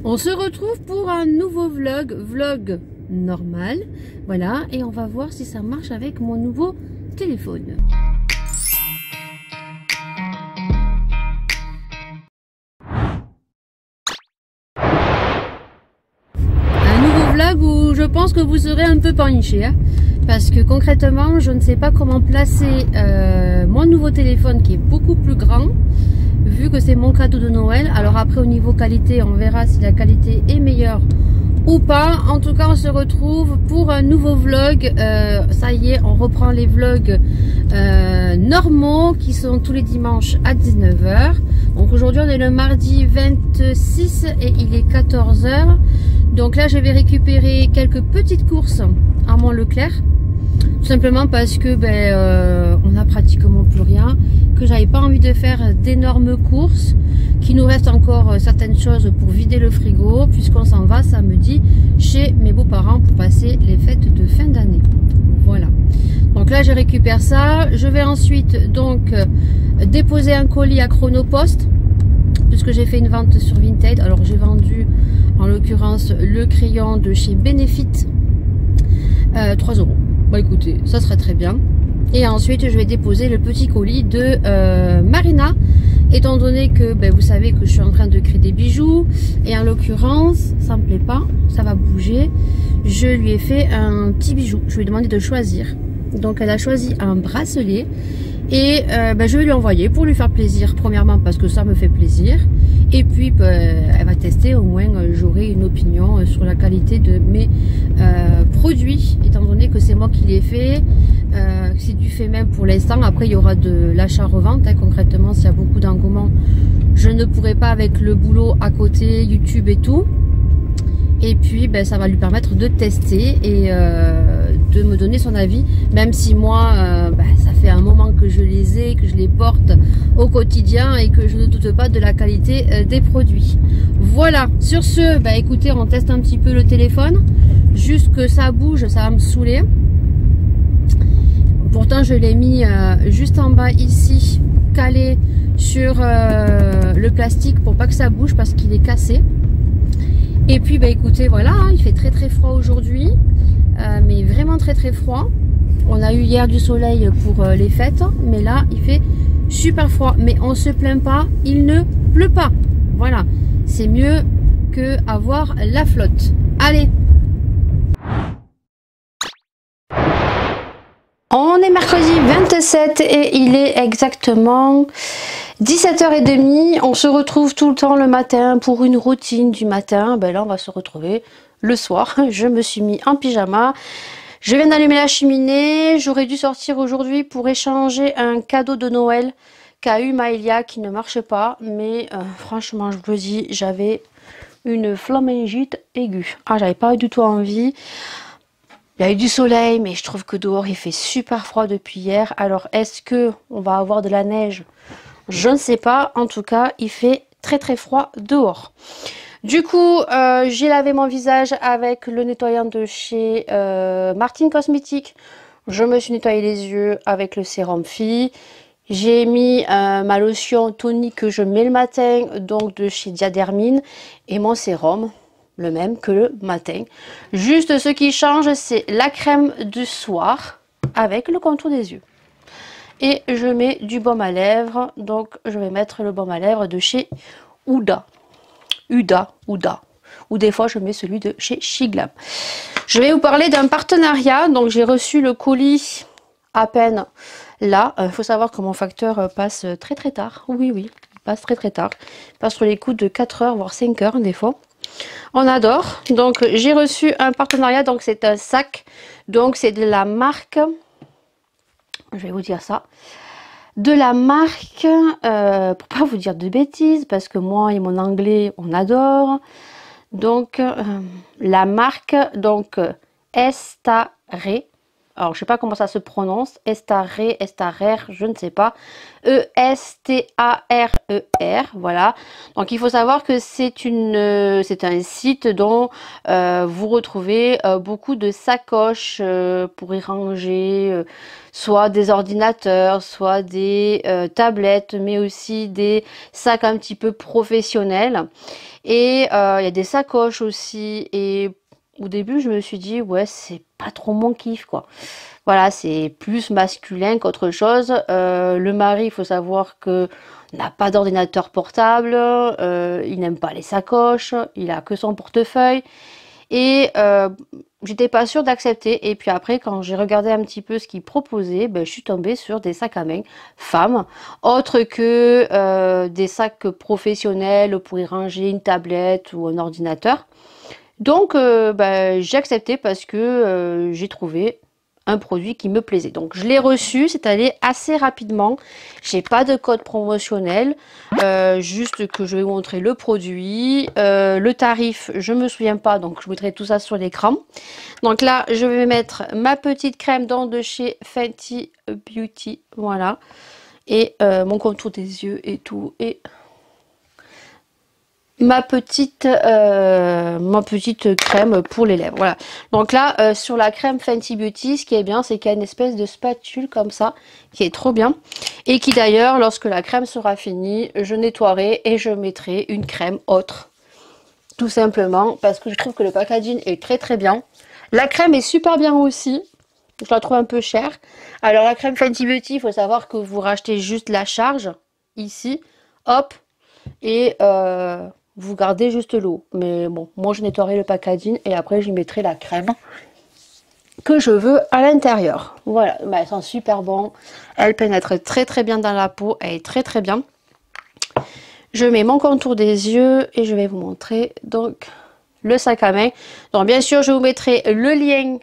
On se retrouve pour un nouveau vlog normal, voilà, et on va voir si ça marche avec mon nouveau téléphone. Un nouveau vlog où je pense que vous serez un peu paniché, hein, parce que concrètement, je ne sais pas comment placer mon nouveau téléphone qui est beaucoup plus grand, vu que c'est mon cadeau de Noël. Alors après, au niveau qualité, on verra si la qualité est meilleure ou pas. En tout cas, on se retrouve pour un nouveau vlog. Ça y est, on reprend les vlogs normaux qui sont tous les dimanches à 19 h. Donc aujourd'hui, on est le mardi 26 et il est 14 h. Donc là, je vais récupérer quelques petites courses à mon Leclerc. Tout simplement parce que on n'a pratiquement plus rien, que j'avais pas envie de faire d'énormes courses, qu'il nous reste encore certaines choses pour vider le frigo, puisqu'on s'en va samedi chez mes beaux-parents pour passer les fêtes de fin d'année. Voilà. Donc là, je récupère ça. Je vais ensuite donc déposer un colis à Chronopost, puisque j'ai fait une vente sur Vinted. Alors j'ai vendu en l'occurrence le crayon de chez Benefit, 3 €. Bah écoutez, ça serait très bien. Et ensuite, je vais déposer le petit colis de Marina, étant donné que vous savez que je suis en train de créer des bijoux. Et en l'occurrence, ça me plaît pas, ça va bouger. Je lui ai fait un petit bijou. Je lui ai demandé de choisir. Donc, elle a choisi un bracelet. Et je vais lui envoyer pour lui faire plaisir. Premièrement, parce que ça me fait plaisir. Et puis, elle va tester. Au moins, j'aurai une opinion sur la qualité de mes produits, étant donné que c'est moi qui l'ai fait. C'est du fait même pour l'instant. Après, il y aura de l'achat-revente. Hein, concrètement, s'il y a beaucoup d'engouement, je ne pourrai pas avec le boulot à côté, YouTube et tout. Et puis, ça va lui permettre de tester et de me donner son avis. Même si moi, ça fait un moment que je les ai, que je les porte au quotidien et que je ne doute pas de la qualité des produits. Voilà. Sur ce, écoutez, on teste un petit peu le téléphone. Juste que ça bouge, ça va me saouler. Pourtant, je l'ai mis juste en bas ici, calé sur le plastique pour pas que ça bouge parce qu'il est cassé. Et puis, écoutez, voilà, hein, il fait très très froid aujourd'hui, mais vraiment très très froid. On a eu hier du soleil pour les fêtes, mais là, il fait super froid. Mais on se plaint pas, il ne pleut pas. Voilà, c'est mieux que avoir la flotte. Allez! On est mercredi 27 et il est exactement 17h30. On se retrouve tout le temps le matin pour une routine du matin. Là, on va se retrouver le soir. Je me suis mis en pyjama. Je viens d'allumer la cheminée. J'aurais dû sortir aujourd'hui pour échanger un cadeau de Noël qu'a eu Maëlia qui ne marche pas. Mais franchement, je vous le dis, j'avais une pharyngite aiguë. Ah, j'avais pas du tout envie. Il y a eu du soleil, mais je trouve que dehors il fait super froid depuis hier. Alors est-ce que on va avoir de la neige? Je ne sais pas. En tout cas, il fait très très froid dehors. Du coup, j'ai lavé mon visage avec le nettoyant de chez Martin Cosmetics. Je me suis nettoyé les yeux avec le sérum Phi. J'ai mis ma lotion tonique que je mets le matin, donc de chez Diadermine, et mon sérum, le même que le matin. Juste ce qui change, c'est la crème du soir avec le contour des yeux. Et je mets du baume à lèvres. Donc je vais mettre le baume à lèvres de chez Huda. Ou des fois je mets celui de chez Shiglam. Je vais vous parler d'un partenariat. Donc j'ai reçu le colis à peine là. Il faut savoir que mon facteur passe très très tard. Oui, il passe très très tard. Il passe sur les coups de 4 h voire 5 h des fois. On adore. Donc j'ai reçu un partenariat, donc c'est un sac, donc c'est de la marque, je vais vous dire ça, de la marque, pour pas vous dire de bêtises, parce que moi et mon anglais on adore, donc la marque, donc Estare, Alors, je sais pas comment ça se prononce. Estarer, Estarer, je ne sais pas. E-S-T-A-R-E-R, voilà. Donc, il faut savoir que c'est un site dont vous retrouvez beaucoup de sacoches pour y ranger soit des ordinateurs, soit des tablettes, mais aussi des sacs un petit peu professionnels. Et il y a des sacoches aussi. Et au début, je me suis dit, ouais, c'est pas trop mon kiff, quoi. Voilà, c'est plus masculin qu'autre chose. Le mari, il faut savoir que n'a pas d'ordinateur portable, il n'aime pas les sacoches, il a que son portefeuille. Et j'étais pas sûre d'accepter. Et puis après, quand j'ai regardé un petit peu ce qu'il proposait, ben, je suis tombée sur des sacs à main femmes, autres que des sacs professionnels pour y ranger une tablette ou un ordinateur. Donc, j'ai accepté parce que j'ai trouvé un produit qui me plaisait. Donc, je l'ai reçu, c'est allé assez rapidement. J'ai pas de code promotionnel, juste que je vais vous montrer le produit. Le tarif, je me souviens pas, donc je vous mettrai tout ça sur l'écran. Donc là, je vais mettre ma petite crème dents de chez Fenty Beauty, voilà. Et mon contour des yeux et tout. Et ma petite crème pour les lèvres, voilà. Donc là sur la crème Fenty Beauty, ce qui est bien, c'est qu'il y a une espèce de spatule comme ça qui est trop bien, et qui d'ailleurs, lorsque la crème sera finie, je nettoierai et je mettrai une crème autre, tout simplement parce que je trouve que le packaging est très très bien. La crème est super bien aussi, je la trouve un peu chère. Alors la crème Fenty Beauty, il faut savoir que vous rachetez juste la charge ici, hop, et vous gardez juste l'eau. Mais bon, moi je nettoierai le packaging et après j'y mettrai la crème que je veux à l'intérieur. Voilà, bah, elles sont super bon. Elle pénètre très très bien dans la peau, elle est très très bien. Je mets mon contour des yeux et je vais vous montrer donc le sac à main. Donc bien sûr, je vous mettrai le lien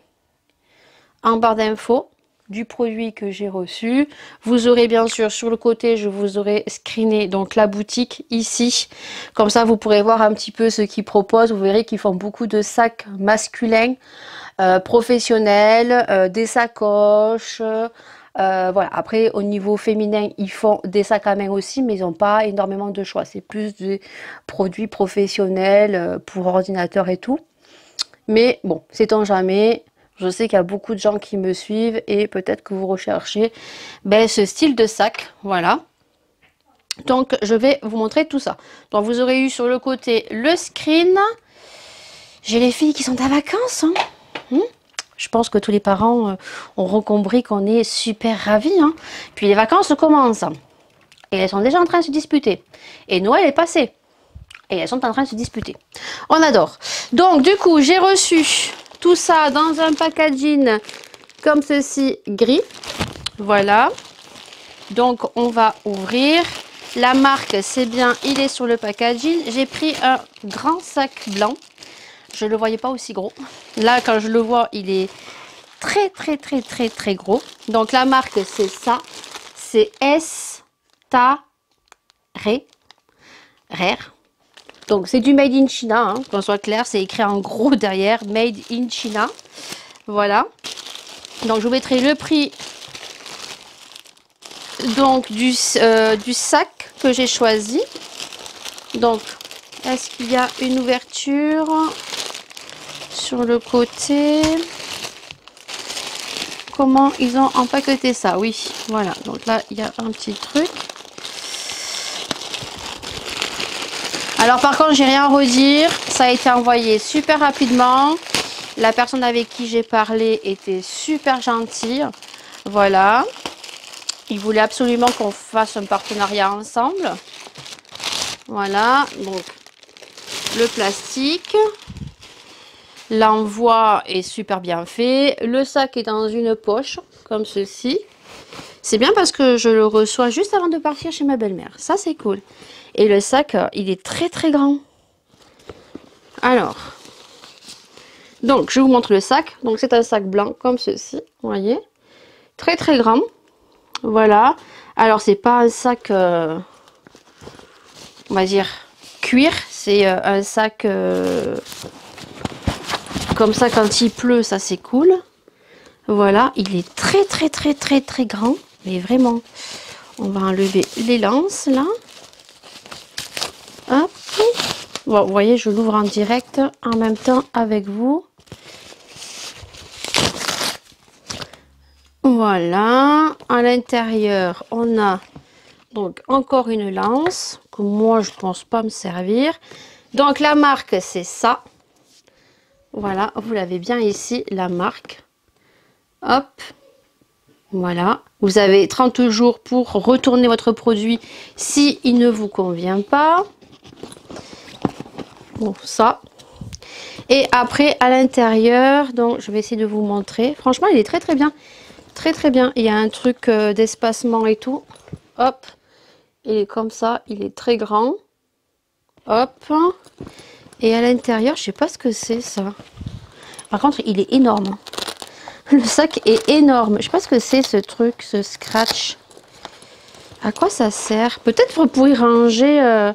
en barre d'infos du produit que j'ai reçu. Vous aurez bien sûr sur le côté, je vous aurai screené donc la boutique ici. Comme ça, vous pourrez voir un petit peu ce qu'ils proposent. Vous verrez qu'ils font beaucoup de sacs masculins, professionnels, des sacoches. Voilà. Après, au niveau féminin, ils font des sacs à main aussi, mais ils n'ont pas énormément de choix. C'est plus des produits professionnels pour ordinateur et tout. Mais bon, sait-on jamais. Je sais qu'il y a beaucoup de gens qui me suivent et peut-être que vous recherchez ce style de sac. Voilà. Donc, je vais vous montrer tout ça. Donc, vous aurez eu sur le côté le screen. J'ai les filles qui sont en vacances. Je pense que tous les parents auront compris qu'on est super ravis. Puis les vacances commencent. Et elles sont déjà en train de se disputer. Et Noël est passé. Et elles sont en train de se disputer. On adore. Donc, du coup, j'ai reçu tout ça dans un packaging comme ceci, gris. Voilà. Donc, on va ouvrir. La marque, c'est bien, il est sur le packaging. J'ai pris un grand sac blanc. Je ne le voyais pas aussi gros. Là, quand je le vois, il est très, très, très, très, très gros. Donc, la marque, c'est ça. C'est Estarer. Donc, c'est du Made in China, qu'on soit clair. C'est écrit en gros derrière, Made in China. Voilà. Donc, je vous mettrai le prix donc du sac que j'ai choisi. Donc, est-ce qu'il y a une ouverture sur le côté? Comment ils ont empaqueté ça? Oui, voilà. Donc là, il y a un petit truc. Alors par contre, j'ai rien à redire. Ça a été envoyé super rapidement. La personne avec qui j'ai parlé était super gentille. Voilà. Il voulait absolument qu'on fasse un partenariat ensemble. Voilà. Donc, le plastique. L'envoi est super bien fait. Le sac est dans une poche, comme ceci. C'est bien parce que je le reçois juste avant de partir chez ma belle-mère. Ça, c'est cool. Et le sac, il est très très grand. Alors, donc je vous montre le sac. Donc c'est un sac blanc comme ceci, vous voyez, très très grand. Voilà. Alors c'est pas un sac, on va dire cuir. C'est un sac comme ça quand il pleut, ça c'est cool. Voilà, il est très grand. Mais vraiment, on va enlever les lances là. Hop. Bon, vous voyez, je l'ouvre en direct en même temps avec vous. Voilà. À l'intérieur, on a donc encore une lance que moi je pense pas me servir. Donc la marque c'est ça. Voilà, vous l'avez bien ici, la marque. Hop. Voilà. Vous avez 30 jours pour retourner votre produit si il ne vous convient pas. Bon, ça. Et après, à l'intérieur, donc je vais essayer de vous montrer. Franchement, il est très bien. Très bien. Il y a un truc d'espacement et tout. Hop. Il est comme ça. Il est très grand. Hop. Et à l'intérieur, je sais pas ce que c'est ça. Par contre, il est énorme. Le sac est énorme. Je sais pas ce que c'est ce truc, ce scratch. À quoi ça sert? Peut-être pour y ranger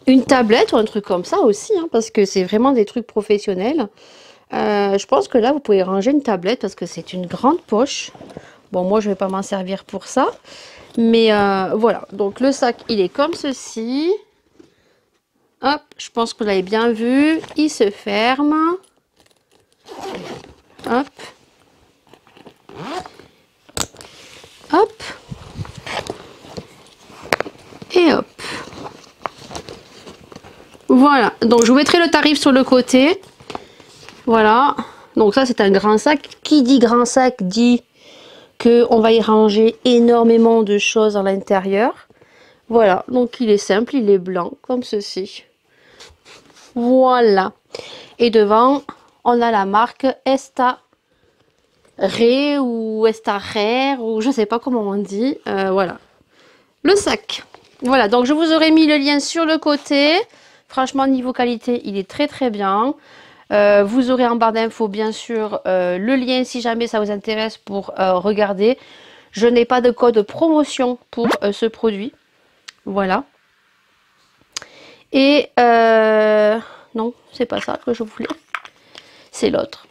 une tablette ou un truc comme ça aussi, hein, parce que c'est vraiment des trucs professionnels. Je pense que là, vous pouvez ranger une tablette parce que c'est une grande poche. Bon, moi, je vais pas m'en servir pour ça. Mais voilà. Donc, le sac, il est comme ceci. Hop, je pense que vous l'avez bien vu. Il se ferme. Hop. Hop. Et hop. Voilà. Donc, je vous mettrai le tarif sur le côté. Voilà. Donc, ça, c'est un grand sac. Qui dit grand sac dit qu'on va y ranger énormément de choses à l'intérieur. Voilà. Donc, il est simple. Il est blanc, comme ceci. Voilà. Et devant, on a la marque Estarrer ou Estarrer ou je sais pas comment on dit. Voilà. Le sac. Voilà. Donc, je vous aurais mis le lien sur le côté. Franchement, niveau qualité, il est très bien. Vous aurez en barre d'infos, bien sûr, le lien si jamais ça vous intéresse pour regarder. Je n'ai pas de code promotion pour ce produit. Voilà. Et non, c'est pas ça que je voulais. C'est l'autre.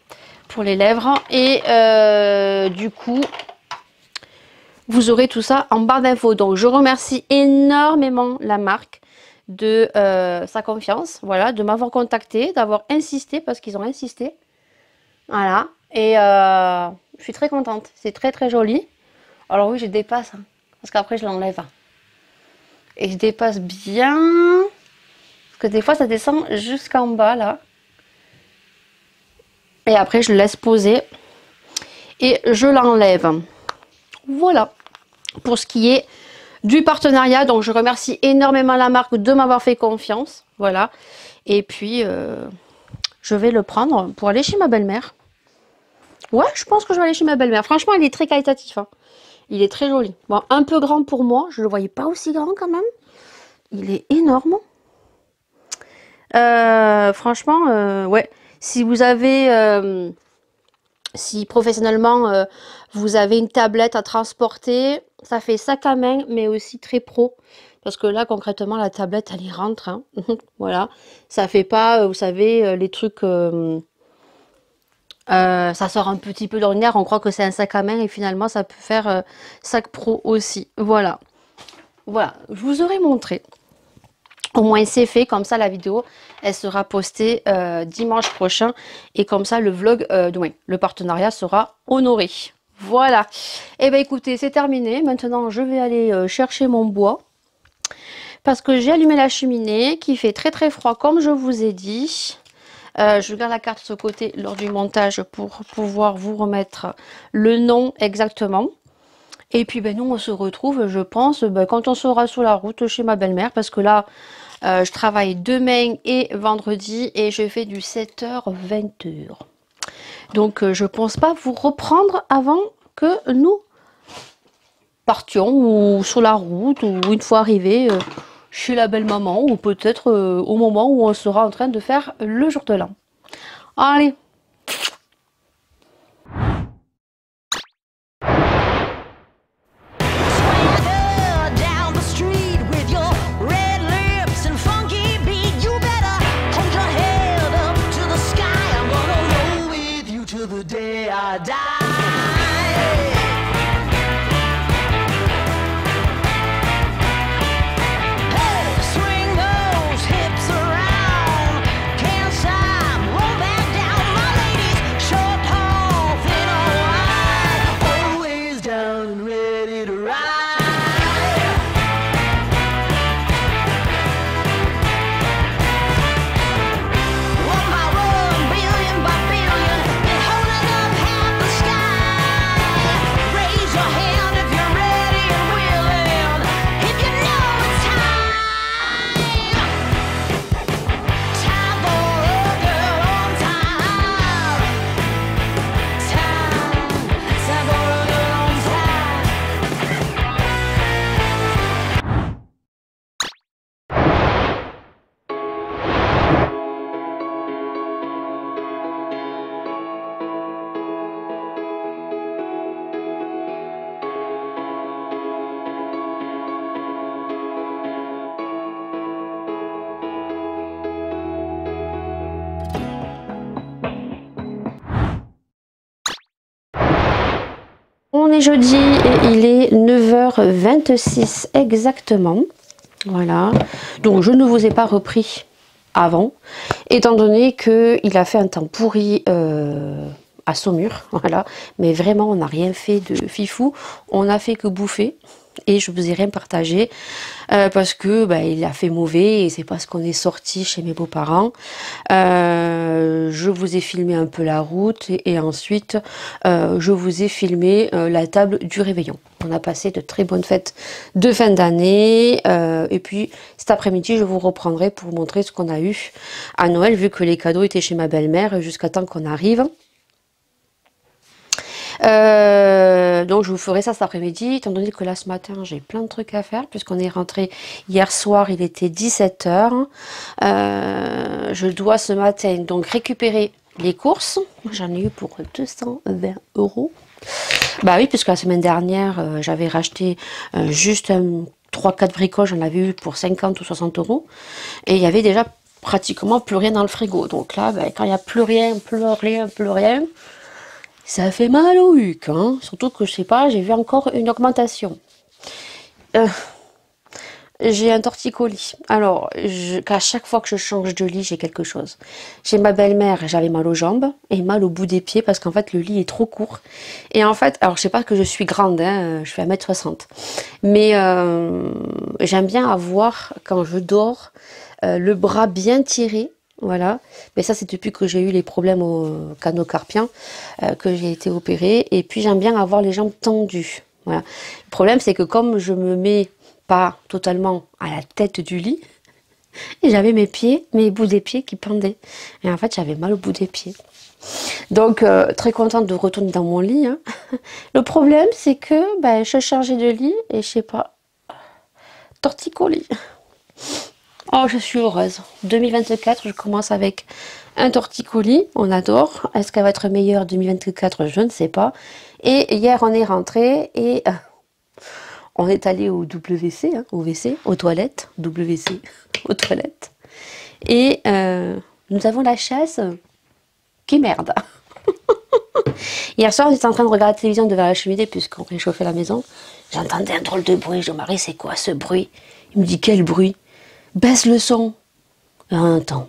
Pour les lèvres. Et du coup, vous aurez tout ça en barre d'infos. Donc, je remercie énormément la marque de sa confiance. Voilà, de m'avoir contacté, d'avoir insisté parce qu'ils ont insisté. Voilà. Et je suis très contente. C'est très joli. Alors oui, je dépasse. Hein, parce qu'après, je l'enlève. Et je dépasse bien. Que des fois ça descend jusqu'en bas là et après je le laisse poser et je l'enlève. Voilà pour ce qui est du partenariat. Donc je remercie énormément la marque de m'avoir fait confiance. Voilà. Et puis je vais le prendre pour aller chez ma belle-mère. Ouais, je pense que je vais aller chez ma belle-mère. Franchement, il est très qualitatif, hein. Il est très joli. Bon, un peu grand pour moi, je le voyais pas aussi grand quand même. Il est énorme. Franchement, ouais, si vous avez, si professionnellement vous avez une tablette à transporter, ça fait sac à main, mais aussi très pro. Parce que là, concrètement, la tablette, elle y rentre. Hein. Voilà, ça fait pas, vous savez, les trucs, ça sort un petit peu d'ordinaire. On croit que c'est un sac à main et finalement, ça peut faire sac pro aussi. Voilà, voilà, je vous aurais montré. Au moins c'est fait, comme ça la vidéo elle sera postée dimanche prochain et comme ça le vlog, le partenariat sera honoré. Voilà, et bien écoutez, c'est terminé. Maintenant je vais aller chercher mon bois parce que j'ai allumé la cheminée qui fait très froid comme je vous ai dit. Je garde la carte de ce côté lors du montage pour pouvoir vous remettre le nom exactement. Et puis ben, nous on se retrouve je pense quand on sera sur la route chez ma belle-mère parce que là je travaille demain et vendredi et je fais du 7h-20h. Donc je pense pas vous reprendre avant que nous partions ou sur la route ou une fois arrivé chez la belle maman ou peut-être au moment où on sera en train de faire le jour de l'an. Allez. Die. On est jeudi et il est 9h26 exactement. Voilà. Donc je ne vous ai pas repris avant, étant donné qu'il a fait un temps pourri à Saumur. Voilà. Mais vraiment, on n'a rien fait de fifou. On n'a fait que bouffer. Et je vous ai rien partagé parce que il a fait mauvais et c'est parce qu'on est sorti chez mes beaux-parents. Je vous ai filmé un peu la route et ensuite je vous ai filmé la table du réveillon. On a passé de très bonnes fêtes de fin d'année et puis cet après-midi je vous reprendrai pour vous montrer ce qu'on a eu à Noël vu que les cadeaux étaient chez ma belle-mère jusqu'à temps qu'on arrive. Donc je vous ferai ça cet après-midi, étant donné que là ce matin j'ai plein de trucs à faire, puisqu'on est rentré hier soir, il était 17h. Je dois ce matin donc récupérer les courses. J'en ai eu pour 220 €. Bah oui, puisque la semaine dernière j'avais racheté juste 3-4 bricoles, j'en avais eu pour 50 ou 60 €. Et il y avait déjà pratiquement plus rien dans le frigo. Donc là, quand il n'y a plus rien, ça fait mal au huc, hein. Surtout que je sais pas, j'ai vu encore une augmentation. J'ai un torticolis. Alors, qu'à chaque fois que je change de lit, j'ai quelque chose. Chez ma belle-mère, j'avais mal aux jambes et mal au bout des pieds parce qu'en fait, le lit est trop court. Et en fait, alors je sais pas que je suis grande, hein, je fais 1m60. Mais j'aime bien avoir, quand je dors, le bras bien tiré. Voilà, mais ça c'est depuis que j'ai eu les problèmes au canaux carpien que j'ai été opérée. Et puis j'aime bien avoir les jambes tendues. Voilà. Le problème c'est que comme je me mets pas totalement à la tête du lit, et j'avais mes bouts des pieds qui pendaient. Et en fait j'avais mal au bout des pieds. Donc très contente de retourner dans mon lit. Hein. Le problème c'est que je changeais de lit et je sais pas, torticolis. Oh, je suis heureuse. 2024, je commence avec un torticolis. On adore. Est-ce qu'elle va être meilleure 2024? Je ne sais pas. Et hier, on est rentré et on est allé au WC, hein, au WC, aux toilettes. WC, aux toilettes. Et nous avons la chasse qui merde. Hier soir, on était en train de regarder la télévision devant la cheminée puisqu'on réchauffait la maison. J'entendais un drôle de bruit. Je me dis, Marie, c'est quoi ce bruit? Il me dit, quel bruit? Baisse le son. Attends.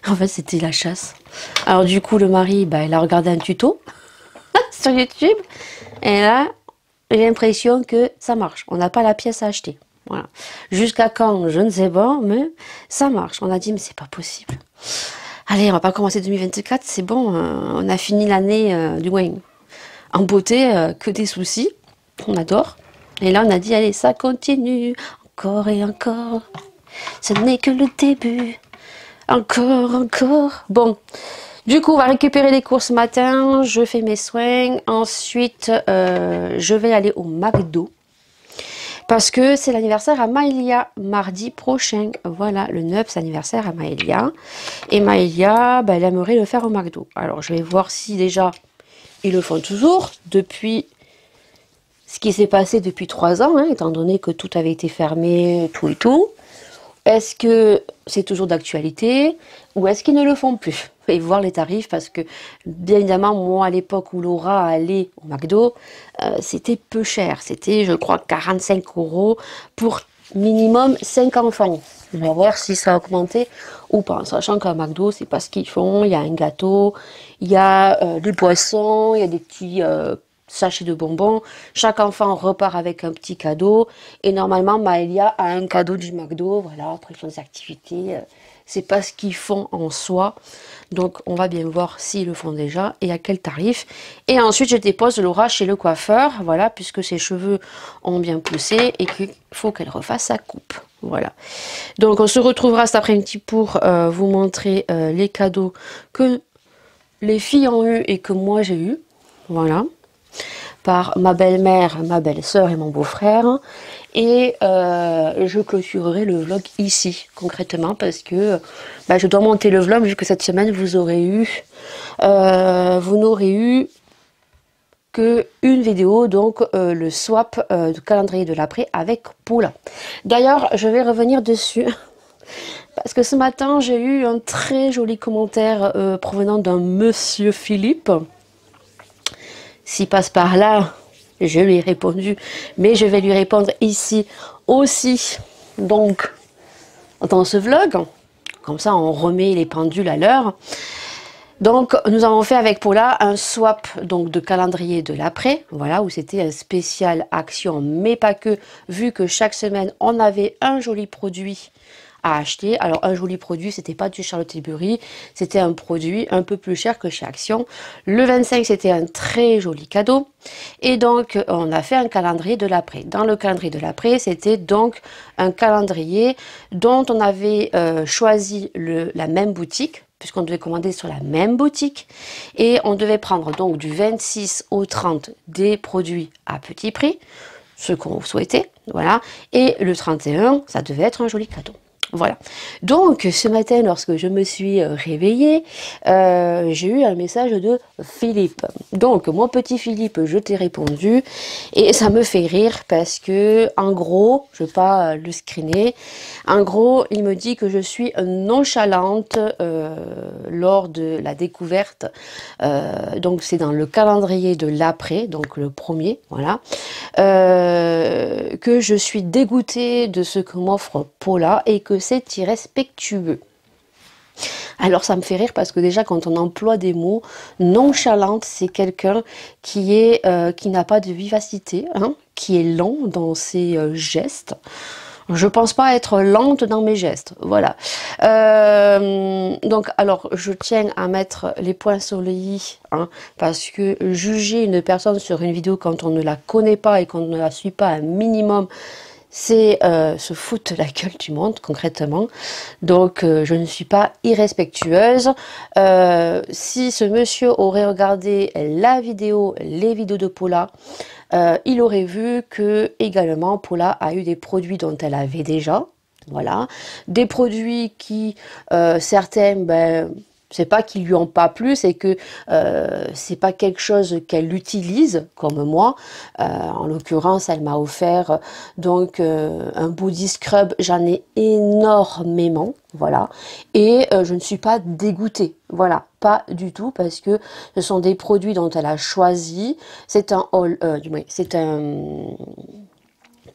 En fait, c'était la chasse. Alors du coup, le mari, il a regardé un tuto sur YouTube. Et là, j'ai l'impression que ça marche. On n'a pas la pièce à acheter. Voilà. Jusqu'à quand, je ne sais pas, mais ça marche. On a dit, mais c'est pas possible. Allez, on va pas commencer 2024, c'est bon. On a fini l'année, du moins, en beauté, que des soucis. On adore. Et là, on a dit, allez, ça continue. Encore et encore, ce n'est que le début. Encore, encore. Bon, du coup, on va récupérer les courses ce matin. Je fais mes soins. Ensuite, je vais aller au McDo. Parce que c'est l'anniversaire à Maëlia, mardi prochain. Voilà, le 9, c'est l'anniversaire à Maëlia. Et Maëlia, elle aimerait le faire au McDo. Alors, je vais voir si déjà, ils le font toujours depuis... Ce qui s'est passé depuis 3 ans, hein, étant donné que tout avait été fermé, tout et tout. Est-ce que c'est toujours d'actualité ou est-ce qu'ils ne le font plus? Et voir les tarifs parce que, bien évidemment, moi, à l'époque où Laura allait au McDo, c'était peu cher. C'était, je crois, 45 € pour minimum 5 enfants. On va voir si ça a augmenté ou pas. Sachant qu'à McDo, c'est pas ce qu'ils font. Il y a un gâteau, il y a des boissons, il y a des petits... sachets de bonbons, chaque enfant repart avec un petit cadeau et normalement Maëlia a un cadeau du McDo, voilà, après ils font des activités, c'est pas ce qu'ils font en soi, donc on va bien voir s'ils le font déjà et à quel tarif. Et ensuite je dépose Laura chez le coiffeur, voilà, puisque ses cheveux ont bien poussé et qu'il faut qu'elle refasse sa coupe, voilà. Donc on se retrouvera cet après-midi pour vous montrer les cadeaux que les filles ont eu et que moi j'ai eu, voilà, par ma belle-mère, ma belle-sœur et mon beau-frère. Et je clôturerai le vlog ici, concrètement, parce que je dois monter le vlog, vu que cette semaine, vous n'aurez eu que une vidéo, donc le swap du calendrier de l'après avec Paula. D'ailleurs, je vais revenir dessus, parce que ce matin, j'ai eu un très joli commentaire provenant d'un monsieur Philippe. s'il passe par là, je lui ai répondu, mais je vais lui répondre ici aussi, donc dans ce vlog, comme ça on remet les pendules à l'heure. Donc nous avons fait avec Paula un swap donc de calendrier de l'après, voilà, où c'était un spécial action, mais pas que, vu que chaque semaine on avait un joli produit à acheter. Alors un joli produit, c'était pas du Charlotte Tilbury, c'était un produit un peu plus cher que chez Action. Le 25, c'était un très joli cadeau. Et donc on a fait un calendrier de l'après. Dans le calendrier de l'après, c'était donc un calendrier dont on avait choisi la même boutique, puisqu'on devait commander sur la même boutique, et on devait prendre donc du 26 au 30 des produits à petit prix, ce qu'on souhaitait, voilà, et le 31, ça devait être un joli cadeau. Voilà. Donc, ce matin, lorsque je me suis réveillée, j'ai eu un message de Philippe. Donc, mon petit Philippe, je t'ai répondu et ça me fait rire parce que, en gros, je ne vais pas le screener, en gros, il me dit que je suis nonchalante lors de la découverte. Donc, c'est dans le calendrier de l'après, donc le premier, voilà, que je suis dégoûtée de ce que m'offre Paula et que c'est irrespectueux. Alors ça me fait rire parce que déjà quand on emploie des mots, nonchalante, c'est quelqu'un qui n'a pas de vivacité, hein, qui est lent dans ses gestes. Je pense pas être lente dans mes gestes, voilà. Donc alors je tiens à mettre les points sur les i, hein, parce que juger une personne sur une vidéo quand on ne la connaît pas et qu'on ne la suit pas un minimum, c'est se foutre la gueule du monde concrètement. Donc je ne suis pas irrespectueuse. Si ce monsieur aurait regardé la vidéo, les vidéos de Paula, il aurait vu que également Paula a eu des produits dont elle avait déjà, voilà, des produits qui certains, ben c'est pas qu'ils lui ont pas plu, c'est que c'est pas quelque chose qu'elle utilise comme moi. En l'occurrence, elle m'a offert donc un body scrub. J'en ai énormément, voilà. Et je ne suis pas dégoûtée, voilà, pas du tout, parce que ce sont des produits dont elle a choisi. C'est un c'est un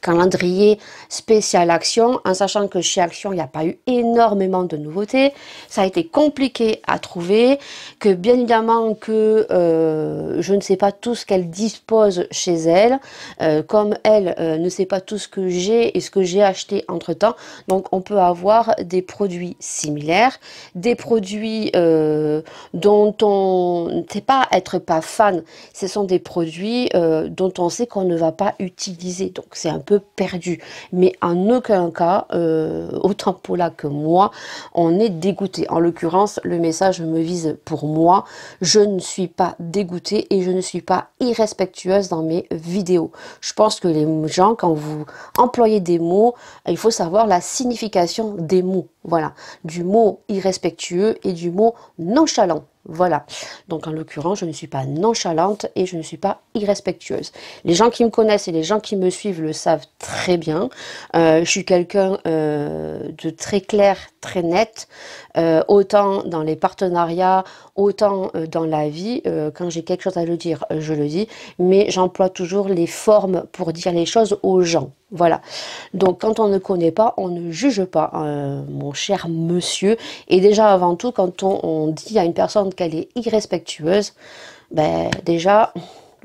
calendrier spécial Action, en sachant que chez Action, il n'y a pas eu énormément de nouveautés. Ça a été compliqué à trouver, que bien évidemment que je ne sais pas tout ce qu'elle dispose chez elle, comme elle ne sait pas tout ce que j'ai et ce que j'ai acheté entre-temps. Donc, on peut avoir des produits similaires, des produits dont on ne sait pas être pas fan. Ce sont des produits dont on sait qu'on ne va pas utiliser. Donc, c'est un peu perdu, mais en aucun cas, autant Paula que moi, on est dégoûté. En l'occurrence, le message me vise pour moi. Je ne suis pas dégoûtée et je ne suis pas irrespectueuse dans mes vidéos. Je pense que les gens, quand vous employez des mots, il faut savoir la signification des mots. Voilà, du mot irrespectueux et du mot nonchalant. Voilà, donc en l'occurrence, je ne suis pas nonchalante et je ne suis pas irrespectueuse. Les gens qui me connaissent et les gens qui me suivent le savent très bien. Je suis quelqu'un de très clair, très net, autant dans les partenariats, autant dans la vie. Quand j'ai quelque chose à le dire, je le dis, mais j'emploie toujours les formes pour dire les choses aux gens. Voilà, donc quand on ne connaît pas, on ne juge pas, mon cher monsieur. Et déjà avant tout, quand on dit à une personne qu'elle est irrespectueuse, ben déjà,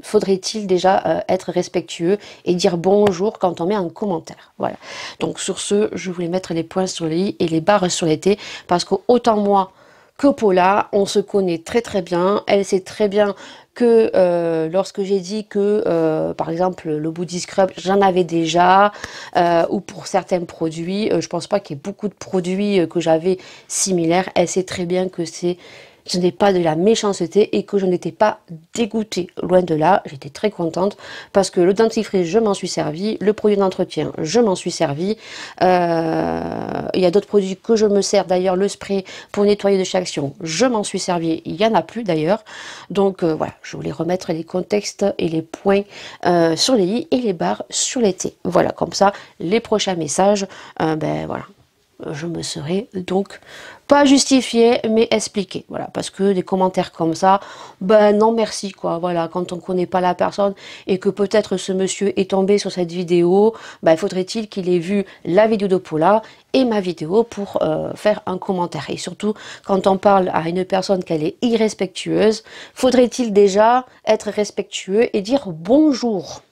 faudrait-il déjà être respectueux et dire bonjour quand on met un commentaire. Voilà, donc sur ce, je voulais mettre les points sur les i et les barres sur les t, parce que autant moi que Paula, on se connaît très très bien. Elle sait très bien que lorsque j'ai dit que, par exemple, le body scrub, j'en avais déjà, ou pour certains produits, je pense pas qu'il y ait beaucoup de produits que j'avais similaires. Elle sait très bien que ce n'est pas de la méchanceté et que je n'étais pas dégoûtée. Loin de là, j'étais très contente parce que le dentifrice, je m'en suis servi. Le produit d'entretien, je m'en suis servi. Il y a d'autres produits que je me sers. D'ailleurs, le spray pour nettoyer de chez Action, je m'en suis servi. Il n'y en a plus d'ailleurs. Donc voilà, je voulais remettre les contextes et les points sur les i et les barres sur les t. Voilà, comme ça, les prochains messages, ben voilà. je me serais donc pas justifiée, mais expliquée. Voilà, parce que des commentaires comme ça, ben non merci quoi. Voilà, quand on connaît pas la personne et que peut-être ce monsieur est tombé sur cette vidéo, ben faudrait-il qu'il ait vu la vidéo de Paula et ma vidéo pour faire un commentaire. Et surtout, quand on parle à une personne qu'elle est irrespectueuse, faudrait-il déjà être respectueux et dire bonjour,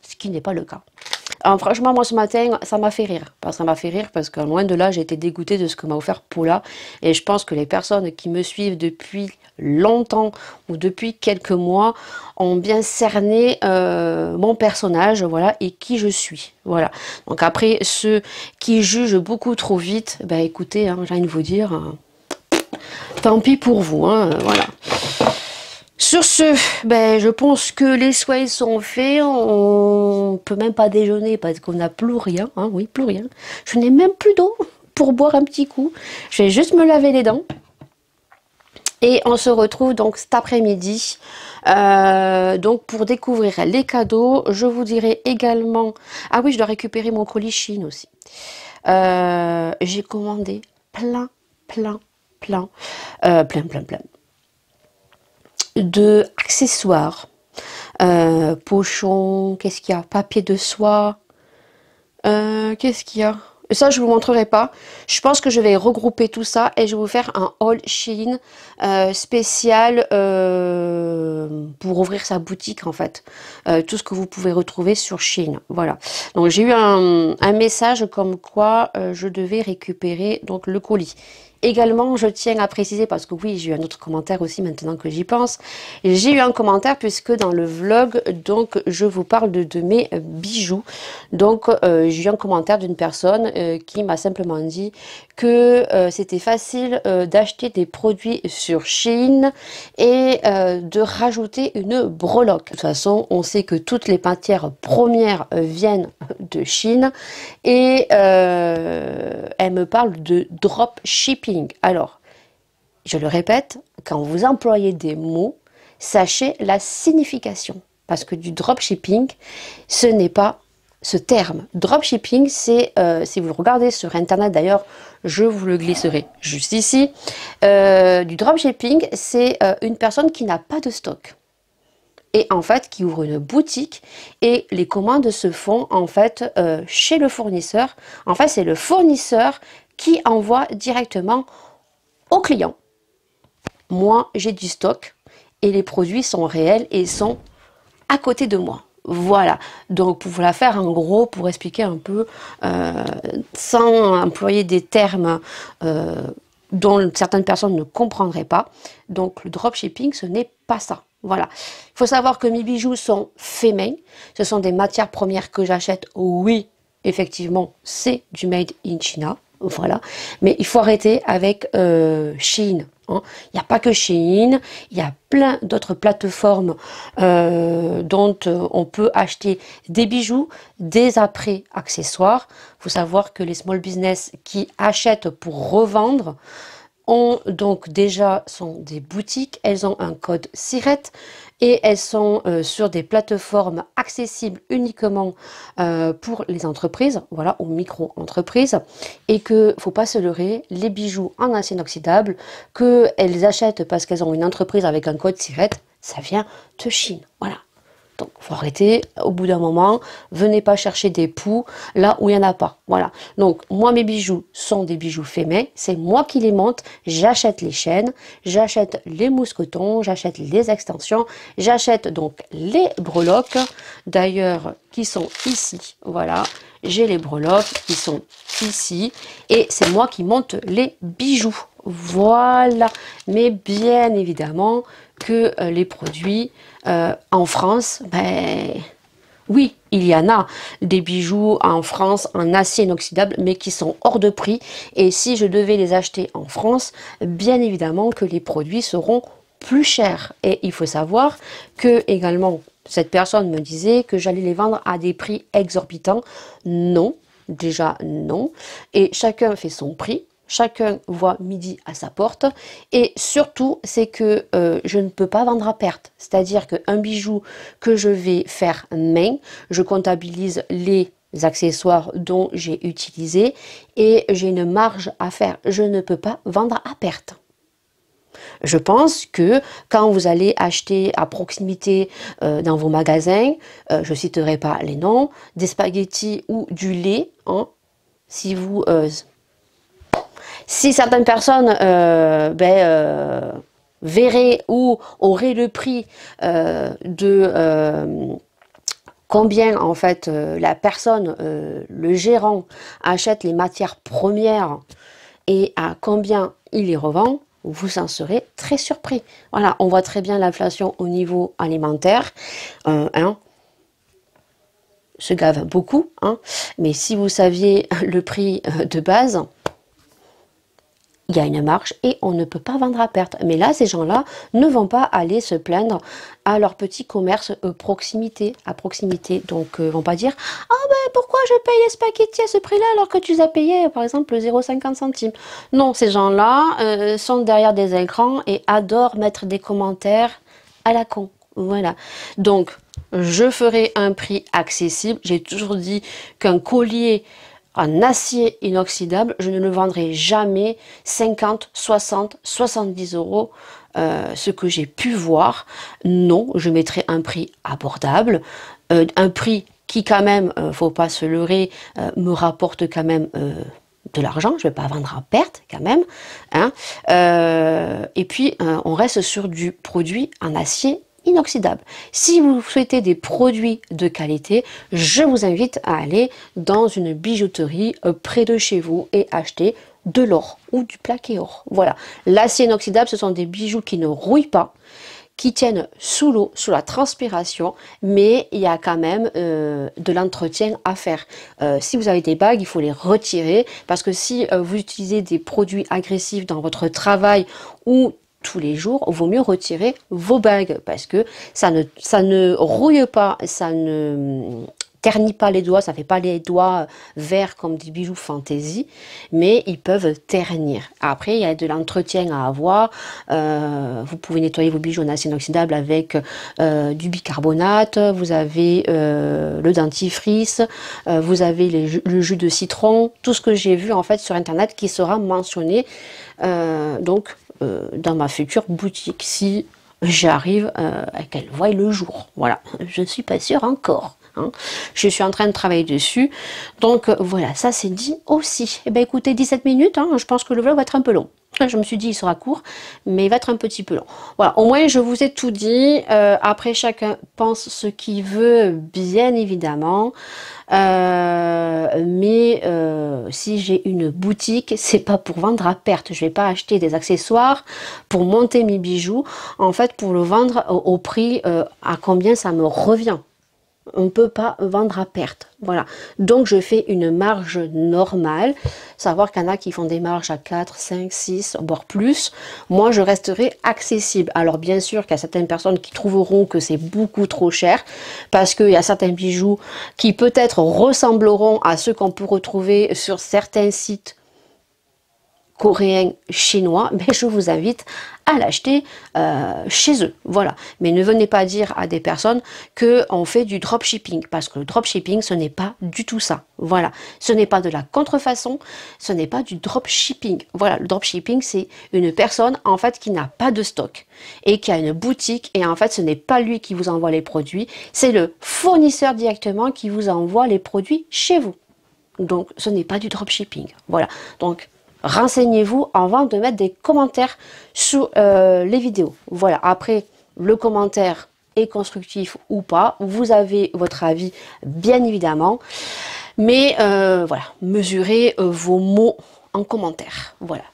ce qui n'est pas le cas. Alors, franchement, moi ce matin, ça m'a fait rire. Ça m'a fait rire parce que loin de là, j'ai été dégoûtée de ce que m'a offert Paula. Et je pense que les personnes qui me suivent depuis longtemps ou depuis quelques mois ont bien cerné mon personnage, voilà, et qui je suis. Voilà. Donc après, ceux qui jugent beaucoup trop vite, ben écoutez, hein, j'ai envie de vous dire, tant pis pour vous, hein, voilà. Sur ce, ben, je pense que les soins sont faits, on peut même pas déjeuner parce qu'on n'a plus rien, hein, oui, plus rien. Je n'ai même plus d'eau pour boire un petit coup, je vais juste me laver les dents. Et on se retrouve donc cet après-midi, donc pour découvrir les cadeaux. Je vous dirai également, ah oui, je dois récupérer mon colis Chine aussi. J'ai commandé plein de accessoires, pochons, qu'est-ce qu'il y a, papier de soie, qu'est-ce qu'il y a, ça je vous montrerai pas. Je pense que je vais regrouper tout ça et je vais vous faire un haul Shein spécial pour ouvrir sa boutique en fait, tout ce que vous pouvez retrouver sur Shein. Voilà, donc j'ai eu un message comme quoi je devais récupérer donc le colis. Également, je tiens à préciser, parce que oui, j'ai eu un autre commentaire aussi maintenant que j'y pense. J'ai eu un commentaire puisque dans le vlog, donc je vous parle de mes bijoux. Donc j'ai eu un commentaire d'une personne qui m'a simplement dit que c'était facile d'acheter des produits sur Shein et de rajouter une breloque. De toute façon, on sait que toutes les matières premières viennent de Chine et elle me parle de dropshipping. Alors, je le répète, quand vous employez des mots, sachez la signification. Parce que du dropshipping, ce n'est pas ce terme. Dropshipping, c'est, si vous le regardez sur Internet, d'ailleurs, je vous le glisserai juste ici. Du dropshipping, c'est une personne qui n'a pas de stock. Et en fait, qui ouvre une boutique et les commandes se font en fait chez le fournisseur. En fait, c'est le fournisseur qui envoie directement au client. Moi, j'ai du stock et les produits sont réels et sont à côté de moi. Voilà, donc pour vous la faire en gros, pour expliquer un peu, sans employer des termes dont certaines personnes ne comprendraient pas. Donc le dropshipping, ce n'est pas ça. Voilà, il faut savoir que mes bijoux sont faits main, ce sont des matières premières que j'achète, oui, effectivement, c'est du made in China. Voilà, mais il faut arrêter avec Shein. Hein. Il n'y a pas que Shein, il y a plein d'autres plateformes dont on peut acheter des bijoux, des après-accessoires. Il faut savoir que les small business qui achètent pour revendre ont donc déjà sont des boutiques, elles ont un code SIRET et elles sont sur des plateformes accessibles uniquement pour les entreprises, voilà, ou micro-entreprises, et que faut pas se leurrer, les bijoux en acier inoxydable qu'elles achètent parce qu'elles ont une entreprise avec un code SIRET, ça vient de Chine, voilà. Donc, il faut arrêter, au bout d'un moment, venez pas chercher des poux là où il n'y en a pas. Voilà. Donc, moi, mes bijoux sont des bijoux faits main. C'est moi qui les monte. J'achète les chaînes, j'achète les mousquetons, j'achète les extensions, j'achète donc les breloques, d'ailleurs, qui sont ici. Voilà. J'ai les breloques qui sont ici. Et c'est moi qui monte les bijoux. Voilà. Mais bien évidemment que les produits en France, ben oui, il y en a des bijoux en France en acier inoxydable, mais qui sont hors de prix. Et si je devais les acheter en France, bien évidemment que les produits seront plus chers. Et il faut savoir que également, cette personne me disait que j'allais les vendre à des prix exorbitants. Non, déjà non. Et chacun fait son prix. Chacun voit midi à sa porte et surtout c'est que je ne peux pas vendre à perte, c'est à dire qu'un bijou que je vais faire main, je comptabilise les accessoires dont j'ai utilisé et j'ai une marge à faire. Je ne peux pas vendre à perte. Je pense que quand vous allez acheter à proximité dans vos magasins, je ne citerai pas les noms, des spaghettis ou du lait, hein, si certaines personnes verraient ou auraient le prix de combien en fait la personne, le gérant achète les matières premières et à combien il les revend, vous en serez très surpris. Voilà, on voit très bien l'inflation au niveau alimentaire. Hein, se gave beaucoup, hein, mais si vous saviez le prix de base, il y a une marge et on ne peut pas vendre à perte. Mais là, ces gens-là ne vont pas aller se plaindre à leur petit commerce à proximité. Donc, ils vont pas dire « Ah ben, pourquoi je paye les spaghettis à ce prix-là alors que tu les as payés, par exemple, 0,50 centimes ?» Non, ces gens-là sont derrière des écrans et adorent mettre des commentaires à la con. Voilà. Donc, je ferai un prix accessible. J'ai toujours dit qu'un collier en acier inoxydable, je ne le vendrai jamais 50, 60, 70 euros, ce que j'ai pu voir. Non, je mettrai un prix abordable, un prix qui quand même, faut pas se leurrer, me rapporte quand même de l'argent, je ne vais pas vendre à perte quand même. Hein. Et puis, on reste sur du produit en acier inoxydable. Si vous souhaitez des produits de qualité, je vous invite à aller dans une bijouterie près de chez vous et acheter de l'or ou du plaqué or. Voilà. L'acier inoxydable, ce sont des bijoux qui ne rouillent pas, qui tiennent sous l'eau, sous la transpiration, mais il y a quand même de l'entretien à faire. Si vous avez des bagues, il faut les retirer, parce que si vous utilisez des produits agressifs dans votre travail ou tous les jours, il vaut mieux retirer vos bagues parce que ça ne rouille pas, ça ne ternit pas les doigts, ça fait pas les doigts verts comme des bijoux fantaisie, mais ils peuvent ternir. Après, il y a de l'entretien à avoir. Vous pouvez nettoyer vos bijoux en acier inoxydable avec du bicarbonate, vous avez le dentifrice, vous avez le jus de citron, tout ce que j'ai vu en fait sur internet qui sera mentionné dans ma future boutique si j'arrive à qu'elle voie le jour. Voilà, je ne suis pas sûre encore. Hein. Je suis en train de travailler dessus. Donc voilà, ça c'est dit aussi. Eh bien écoutez, 17 minutes, hein, je pense que le vlog va être un peu long. Je me suis dit il sera court, mais il va être un petit peu long. Voilà, au moins je vous ai tout dit. Après, chacun pense ce qu'il veut, bien évidemment. Si j'ai une boutique, c'est pas pour vendre à perte. Je vais pas acheter des accessoires pour monter mes bijoux, en fait, pour le vendre au prix à combien ça me revient. On ne peut pas vendre à perte. Voilà. Donc, je fais une marge normale. Savoir qu'il y en a qui font des marges à 4, 5, 6, voire plus. Moi, je resterai accessible. Alors, bien sûr qu'il y a certaines personnes qui trouveront que c'est beaucoup trop cher parce qu'il y a certains bijoux qui peut-être ressembleront à ceux qu'on peut retrouver sur certains sites coréens, chinois, mais je vous invite à l'acheter chez eux, voilà. Mais ne venez pas dire à des personnes qu'on fait du dropshipping, parce que le dropshipping, ce n'est pas du tout ça, voilà. Ce n'est pas de la contrefaçon, ce n'est pas du dropshipping, voilà. Le dropshipping, c'est une personne, en fait, qui n'a pas de stock et qui a une boutique, et en fait, ce n'est pas lui qui vous envoie les produits, c'est le fournisseur directement qui vous envoie les produits chez vous. Donc, ce n'est pas du dropshipping, voilà. Donc, renseignez-vous avant de mettre des commentaires sous les vidéos. Voilà, après, le commentaire est constructif ou pas, vous avez votre avis, bien évidemment. Mais voilà, mesurez vos mots en commentaire. Voilà,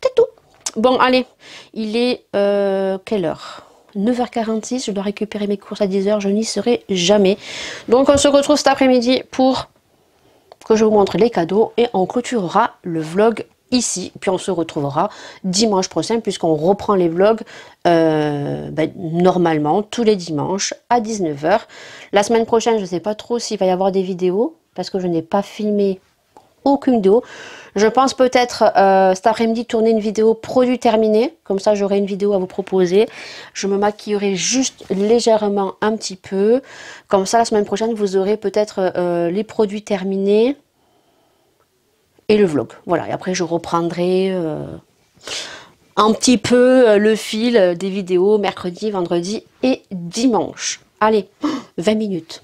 c'est tout. Bon, allez, il est quelle heure ? 9h46, je dois récupérer mes courses à 10h, je n'y serai jamais. Donc, on se retrouve cet après-midi pour que je vous montre les cadeaux et on clôturera le vlog ici, puis on se retrouvera dimanche prochain puisqu'on reprend les vlogs normalement tous les dimanches à 19h. La semaine prochaine, je ne sais pas trop s'il va y avoir des vidéos parce que je n'ai pas filmé aucune vidéo. Je pense peut-être cet après-midi tourner une vidéo produit terminé. Comme ça, j'aurai une vidéo à vous proposer. Je me maquillerai juste légèrement un petit peu. Comme ça, la semaine prochaine, vous aurez peut-être les produits terminés et le vlog. Voilà, et après, je reprendrai un petit peu le fil des vidéos mercredi, vendredi et dimanche. Allez, 20 minutes.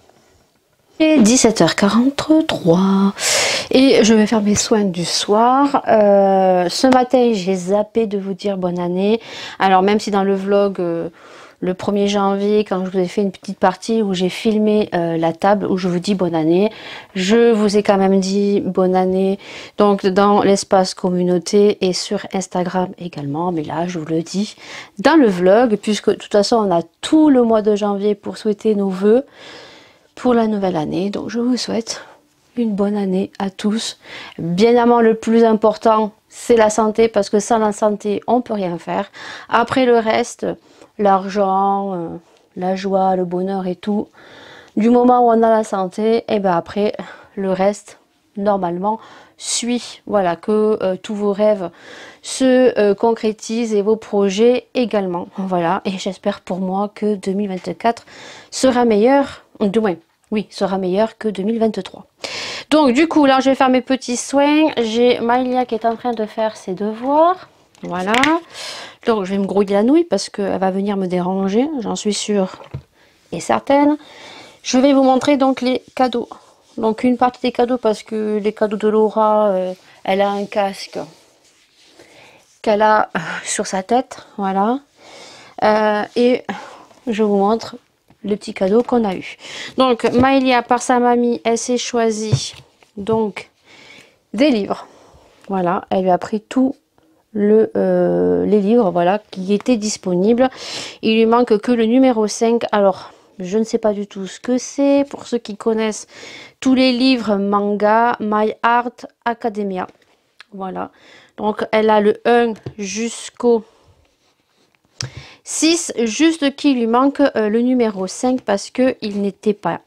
Et 17h43 et je vais faire mes soins du soir. Ce matin, j'ai zappé de vous dire bonne année. Alors même si dans le vlog, le 1er janvier, quand je vous ai fait une petite partie où j'ai filmé la table, où je vous dis bonne année, je vous ai quand même dit bonne année. Donc dans l'espace communauté et sur Instagram également. Mais là, je vous le dis dans le vlog, puisque de toute façon, on a tout le mois de janvier pour souhaiter nos vœux pour la nouvelle année. Donc je vous souhaite une bonne année à tous. Bien évidemment, le plus important, c'est la santé, parce que sans la santé, on peut rien faire. Après le reste, l'argent, la joie, le bonheur et tout, du moment où on a la santé, et ben après, le reste, normalement, suit. Voilà, que tous vos rêves se concrétisent et vos projets également. Voilà, et j'espère pour moi que 2024 sera meilleur, du moins, oui, sera meilleur que 2023. Donc du coup, là, je vais faire mes petits soins. J'ai Maëlia qui est en train de faire ses devoirs. Voilà. Donc, je vais me grouiller la nouille parce qu'elle va venir me déranger, j'en suis sûre et certaine. Je vais vous montrer donc les cadeaux. Donc, une partie des cadeaux parce que les cadeaux de Laura, elle a un casque qu'elle a sur sa tête. Voilà. Et je vous montre le petit cadeau qu'on a eu. Donc Maëlia, par sa mamie, elle s'est choisie donc des livres. Voilà, elle lui a pris tous les livres, voilà, qui étaient disponibles. Il lui manque que le numéro 5. Alors, je ne sais pas du tout ce que c'est. Pour ceux qui connaissent tous les livres manga, My Art Academia. Voilà. Donc, elle a le 1 jusqu'au 6, juste qu'il lui manque le numéro 5 parce qu'il n'était pas.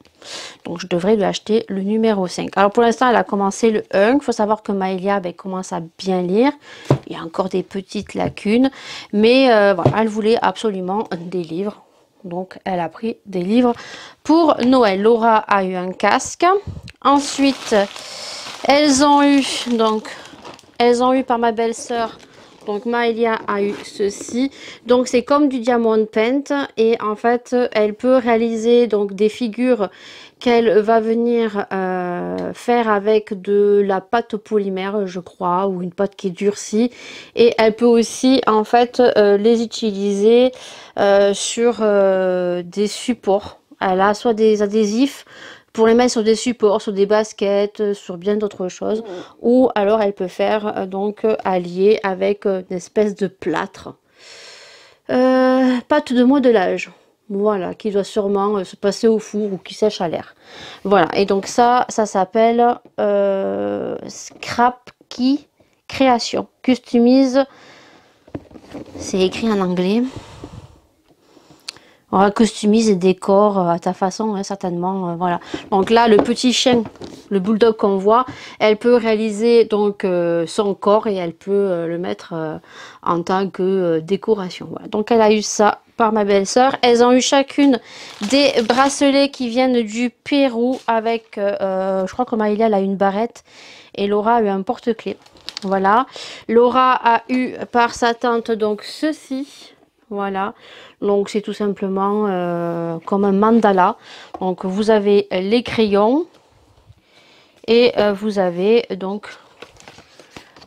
Donc je devrais lui acheter le numéro 5. Alors pour l'instant, elle a commencé le 1. Il faut savoir que Maëlia commence à bien lire. Il y a encore des petites lacunes. Mais voilà, elle voulait absolument des livres. Donc elle a pris des livres pour Noël. Laura a eu un casque. Ensuite, elles ont eu par ma belle-sœur. Donc Maëlia a eu ceci. Donc c'est comme du diamond paint et en fait elle peut réaliser donc des figures qu'elle va venir faire avec de la pâte polymère, je crois, ou une pâte qui est durcie. Et elle peut aussi en fait les utiliser sur des supports. Elle a soit des adhésifs pour les mettre sur des supports, sur des baskets, sur bien d'autres choses. Ou alors elle peut faire donc allier avec une espèce de plâtre. Pâte de modelage. Voilà, qui doit sûrement se passer au four ou qui sèche à l'air. Voilà, et donc ça s'appelle Scrap Key Création. Customise, c'est écrit en anglais. Voilà, customise et décore à ta façon, hein, certainement. Voilà. Donc là, le petit chien, le bulldog qu'on voit, elle peut réaliser donc son corps et elle peut le mettre en tant que décoration. Voilà. Donc elle a eu ça par ma belle-sœur. Elles ont eu chacune des bracelets qui viennent du Pérou avec, je crois que Maëlia elle a une barrette et Laura a eu un porte-clés. Voilà. Laura a eu par sa tante donc ceci. Voilà, donc c'est tout simplement comme un mandala. Donc vous avez les crayons et vous avez donc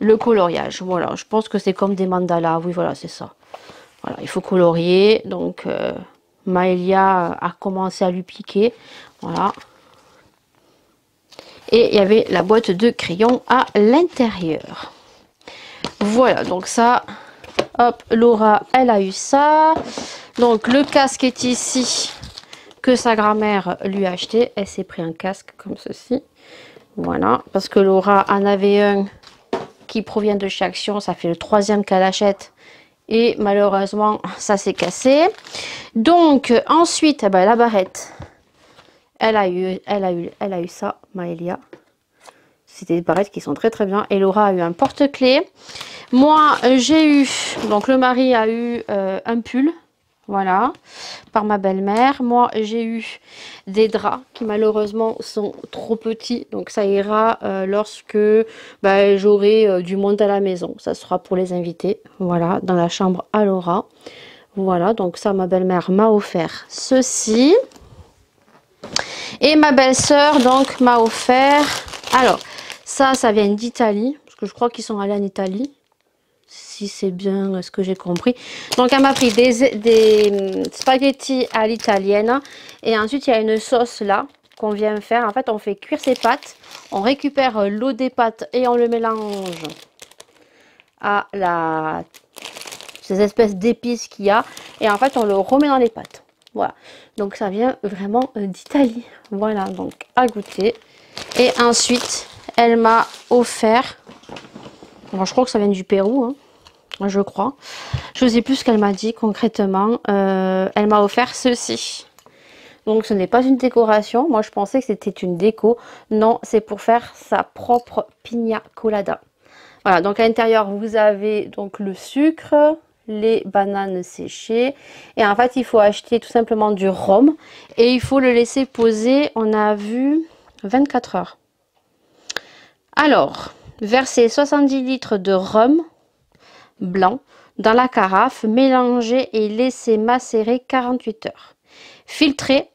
le coloriage. Voilà, je pense que c'est comme des mandalas. Oui, voilà, c'est ça. Voilà, il faut colorier. Donc Maëlia a commencé à lui piquer. Voilà. Et il y avait la boîte de crayons à l'intérieur. Voilà, donc ça... Hop, Laura, elle a eu ça. Donc, le casque est ici, que sa grand-mère lui a acheté. Elle s'est pris un casque comme ceci. Voilà, parce que Laura en avait un qui provient de chez Action. Ça fait le 3e qu'elle achète. Et malheureusement, ça s'est cassé. Donc, ensuite, eh ben, la barrette. Elle a eu ça, Maëlia. C'était des barrettes qui sont très très bien. Et Laura a eu un porte-clés. Moi, j'ai eu, donc le mari a eu un pull, voilà, par ma belle-mère. Moi, j'ai eu des draps qui malheureusement sont trop petits. Donc ça ira lorsque j'aurai du monde à la maison. Ça sera pour les invités, voilà, dans la chambre à Laura. Voilà, donc ça, ma belle-mère m'a offert ceci. Et ma belle-sœur, donc, m'a offert... Alors, ça vient d'Italie, parce que je crois qu'ils sont allés en Italie. Si c'est bien ce que j'ai compris. Donc, elle m'a pris des spaghettis à l'italienne. Et ensuite, il y a une sauce là qu'on vient faire. En fait, on fait cuire ses pâtes. On récupère l'eau des pâtes et on le mélange à ces espèces d'épices qu'il y a. Et en fait, on le remet dans les pâtes. Voilà. Donc, ça vient vraiment d'Italie. Voilà, donc à goûter. Et ensuite, elle m'a offert... Bon, je crois que ça vient du Pérou, hein. Je crois. Je ne sais plus ce qu'elle m'a dit concrètement. Elle m'a offert ceci. Donc ce n'est pas une décoration. Moi je pensais que c'était une déco. Non, c'est pour faire sa propre pina colada. Voilà, donc à l'intérieur vous avez donc le sucre, les bananes séchées. Et en fait il faut acheter tout simplement du rhum. Et il faut le laisser poser, on a vu, 24 heures. Alors, verser 70 litres de rhum blanc dans la carafe, mélanger et laisser macérer 48 heures. Filtrer,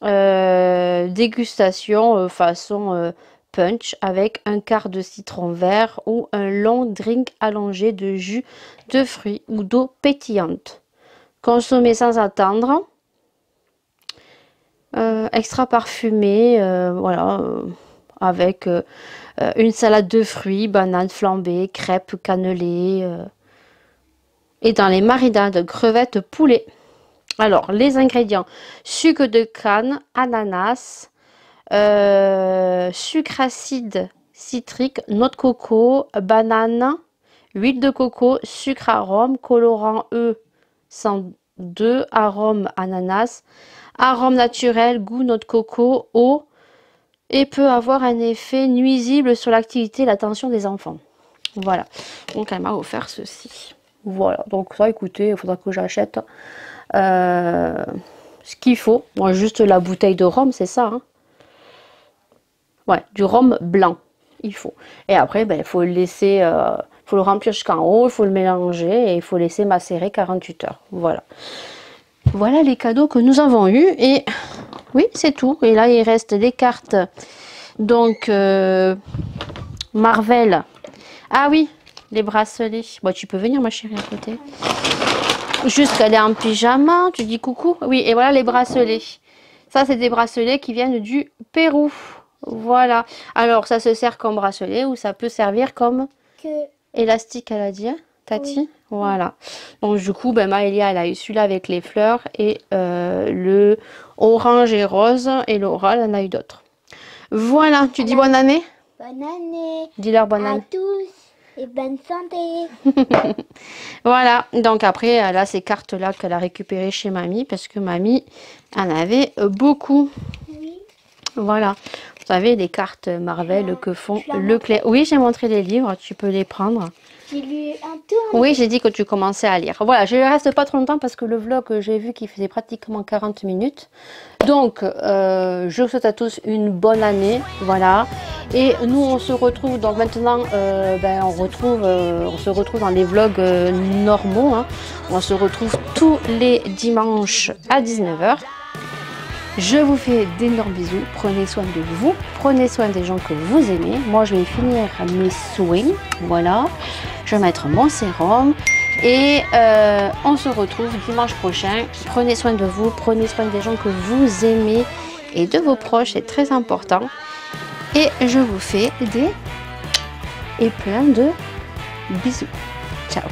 dégustation façon punch avec un quart de citron vert ou un long drink allongé de jus de fruits ou d'eau pétillante. Consommer sans attendre. Extra parfumé, voilà, avec une salade de fruits, bananes flambées, crêpes cannelées. Et dans les marinades crevettes poulet. Alors, les ingrédients: sucre de canne, ananas, sucre acide citrique, noix de coco, banane, huile de coco, sucre arôme, colorant E102, arôme ananas, arôme naturel, goût noix de coco, eau, et peut avoir un effet nuisible sur l'activité et l'attention des enfants. Voilà, donc elle m'a offert ceci. Voilà, donc ça, écoutez, il faudra que j'achète ce qu'il faut. Moi, juste la bouteille de rhum, c'est ça, hein. Ouais, du rhum blanc, il faut. Et après, il faut le laisser, faut le remplir jusqu'en haut, il faut le mélanger et il faut laisser macérer 48 heures. Voilà. Voilà les cadeaux que nous avons eus. Et oui, c'est tout. Et là, il reste des cartes. Donc, Marvel. Ah oui, les bracelets. Bon, tu peux venir, ma chérie, à côté. Juste qu'elle est en pyjama, tu dis coucou. Oui, et voilà les bracelets. Ça, c'est des bracelets qui viennent du Pérou. Voilà. Alors, ça se sert comme bracelet ou ça peut servir comme élastique, elle a dit, hein, Tati. Oui. Voilà. Donc, du coup, Maëlia, elle a eu celui-là avec les fleurs et le orange et rose. Et Laura, elle en a eu d'autres. Voilà. Tu dis bonne année? Bonne année. Dis-leur bonne année. À tous. Et bonne santé. Voilà, donc après elle a ces cartes là qu'elle a récupérées chez mamie parce que mamie en avait beaucoup. Oui. Voilà, vous savez les cartes Marvel que font Leclerc. Oui, j'ai montré les livres, tu peux les prendre. J'ai lu un tour. Oui, j'ai dit que tu commençais à lire. Voilà, je ne reste pas trop longtemps parce que le vlog, j'ai vu qu'il faisait pratiquement 40 minutes. Donc, je vous souhaite à tous une bonne année. Voilà. Et nous, on se retrouve donc maintenant, on se retrouve dans les vlogs normaux. Hein. On se retrouve tous les dimanches à 19 h. Je vous fais d'énormes bisous. Prenez soin de vous. Prenez soin des gens que vous aimez. Moi, je vais finir mes soins. Voilà. Je vais mettre mon sérum. Et on se retrouve dimanche prochain. Prenez soin de vous. Prenez soin des gens que vous aimez. Et de vos proches. C'est très important. Et je vous fais plein de bisous. Ciao.